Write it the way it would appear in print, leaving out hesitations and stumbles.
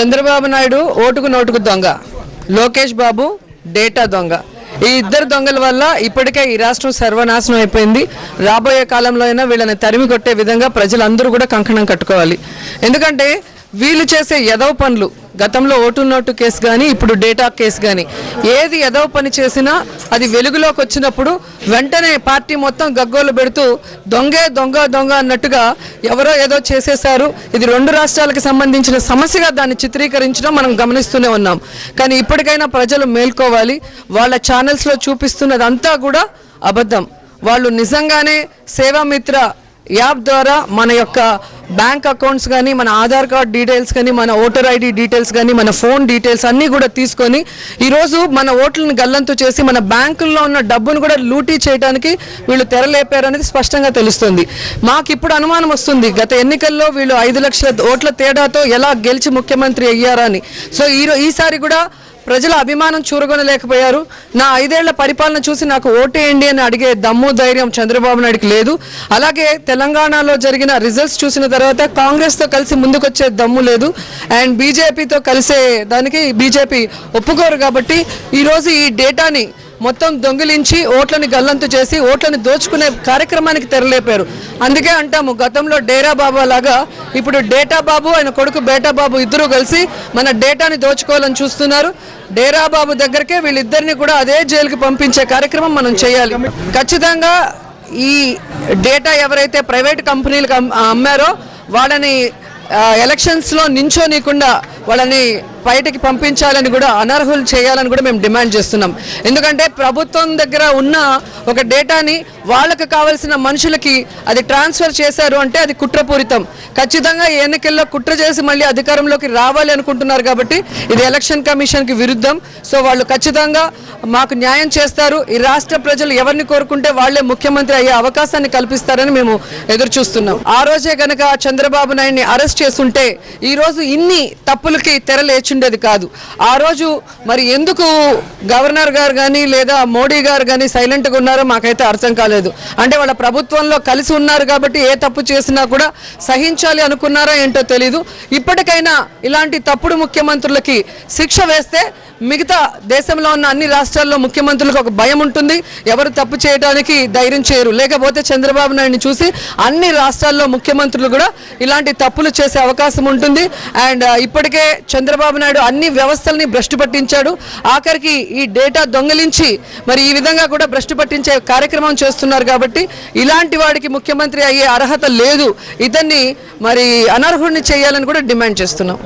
చంద్రబాబు నాయుడు ఓటుకు నోటుకు దొంగ, లోకేష్ బాబు డేటా దొంగ. ఈ ఇద్దరు దొంగల వల్ల ఇప్పటికే ఈ రాష్ట్రం సర్వనాశనం అయిపోయింది. రాబోయే కాలంలో అయినా వీళ్ళని తరిమి కొట్టే విధంగా ప్రజలందరూ కూడా కంకణం కట్టుకోవాలి. ఎందుకంటే వీళ్ళు చేసే ఎదవ పనులు, గతంలో ఓటు నోటు కేసు కానీ ఇప్పుడు డేటా కేసు కానీ, ఏది ఎదవ పని చేసినా అది వెలుగులోకి వచ్చినప్పుడు వెంటనే పార్టీ మొత్తం గగ్గోలు పెడుతూ దొంగే దొంగ దొంగ అన్నట్టుగా ఎవరో ఏదో చేసేశారు, ఇది 2 రాష్ట్రాలకు సంబంధించిన సమస్యగా దాన్ని చిత్రీకరించడం మనం గమనిస్తూనే ఉన్నాం. కానీ ఇప్పటికైనా ప్రజలు మేల్కోవాలి. వాళ్ళ ఛానల్స్లో చూపిస్తున్నదంతా కూడా అబద్ధం. వాళ్ళు నిజంగానే సేవామిత్ర యాప్ ద్వారా మన యొక్క బ్యాంక్ అకౌంట్స్ కానీ, మన ఆధార్ కార్డ్ డీటెయిల్స్ కానీ, మన ఓటర్ ఐడి డీటెయిల్స్ కానీ, మన ఫోన్ డీటెయిల్స్ అన్నీ కూడా తీసుకొని ఈరోజు మన ఓట్లను గల్లంతు చేసి మన బ్యాంకుల్లో ఉన్న డబ్బును కూడా లూటీ చేయడానికి వీళ్ళు తెరలేపారనేది స్పష్టంగా తెలుస్తుంది. మాకు ఇప్పుడు అనుమానం వస్తుంది, గత ఎన్నికల్లో వీళ్ళు 5 లక్షల ఓట్ల తేడాతో ఎలా గెలిచి ముఖ్యమంత్రి అయ్యారని. సో ఈసారి కూడా ప్రజల అభిమానం చూరగొనలేకపోయారు. నా 5 ఏళ్ల పరిపాలన చూసి నాకు ఓటేయండి అని అడిగే దమ్ము ధైర్యం చంద్రబాబు నాయుడుకి లేదు. అలాగే తెలంగాణలో జరిగిన రిజల్ట్స్ చూసిన తర్వాత కాంగ్రెస్తో కలిసి ముందుకొచ్చే దమ్ము లేదు. అండ్ బీజేపీతో కలిసే దానికి బీజేపీ ఒప్పుకోరు. కాబట్టి ఈరోజు ఈ డేటాని మొత్తం దొంగిలించి ఓట్లని గల్లంతు చేసి ఓట్లని దోచుకునే కార్యక్రమానికి తెరలేపారు. అందుకే అంటాము, గతంలో డేరా బాబా లాగా ఇప్పుడు డేటా బాబు, ఆయన కొడుకు బేటా బాబు ఇద్దరు కలిసి మన డేటాని దోచుకోవాలని చూస్తున్నారు. డేరా బాబు దగ్గరకే వీళ్ళిద్దరిని కూడా అదే జైలుకి పంపించే కార్యక్రమం మనం చేయాలి. ఖచ్చితంగా ఈ డేటా ఎవరైతే ప్రైవేట్ కంపెనీలకు అమ్మారో వాళ్ళని ఎలక్షన్స్లో నించోనీయకుండా వాళ్ళని బయటకి పంపించాలని కూడా, అనర్హులు చేయాలని కూడా మేము డిమాండ్ చేస్తున్నాం. ఎందుకంటే ప్రభుత్వం దగ్గర ఉన్న ఒక డేటాని వాళ్ళకు కావాల్సిన మనుషులకి అది ట్రాన్స్ఫర్ చేశారు అంటే అది కుట్రపూరితం. ఖచ్చితంగా ఈ ఎన్నికల్లో కుట్ర చేసి మళ్ళీ అధికారంలోకి రావాలి అనుకుంటున్నారు. కాబట్టి ఇది ఎలక్షన్ కమిషన్కి విరుద్ధం. సో వాళ్ళు ఖచ్చితంగా మాకు న్యాయం చేస్తారు. ఈ రాష్ట్ర ప్రజలు ఎవరిని కోరుకుంటే వాళ్లే ముఖ్యమంత్రి అయ్యే అవకాశాన్ని కల్పిస్తారని మేము ఎదురు చూస్తున్నాం. ఆ రోజే కనుక చంద్రబాబు నాయుడిని అరెస్ట్ చేస్తుంటే ఈరోజు ఇన్ని తప్పులకి తెరలేచుండేది కాదు. ఆ రోజు మరి ఎందుకు గవర్నర్ గారు కానీ లేదా మోడీ గారు కానీ సైలెంట్గా ఉన్నారో మాకైతే అర్థం కాలేదు. అంటే వాళ్ళ ప్రభుత్వంలో కలిసి ఉన్నారు కాబట్టి ఏ తప్పు చేసినా కూడా సహించాలి అనుకున్నారా ఏంటో తెలీదు. ఇప్పటికైనా ఇలాంటి తప్పుడు ముఖ్యమంత్రులకి శిక్ష వేస్తే మిగతా దేశంలో ఉన్న అన్ని రాష్ట్రాల్లో ముఖ్యమంత్రులకు ఒక భయం ఉంటుంది, ఎవరు తప్పు చేయడానికి ధైర్యం చేయరు. లేకపోతే చంద్రబాబు నాయుడిని చూసి అన్ని రాష్ట్రాల్లో ముఖ్యమంత్రులు కూడా ఇలాంటి తప్పులు చేసే అవకాశం ఉంటుంది. అండ్ ఇప్పటికే చంద్రబాబు నాయుడు అన్ని వ్యవస్థల్ని భ్రష్టు పట్టించాడు. ఆఖరికి ఈ డేటా దొంగిలించి మరి ఈ విధంగా కూడా భ్రష్టు పట్టించే కార్యక్రమం చేస్తున్నారు. కాబట్టి ఇలాంటి వాడికి ముఖ్యమంత్రి అయ్యే అర్హత లేదు. ఇతన్ని మరి అనర్హుడిని చేయాలని కూడా డిమాండ్ చేస్తున్నాం.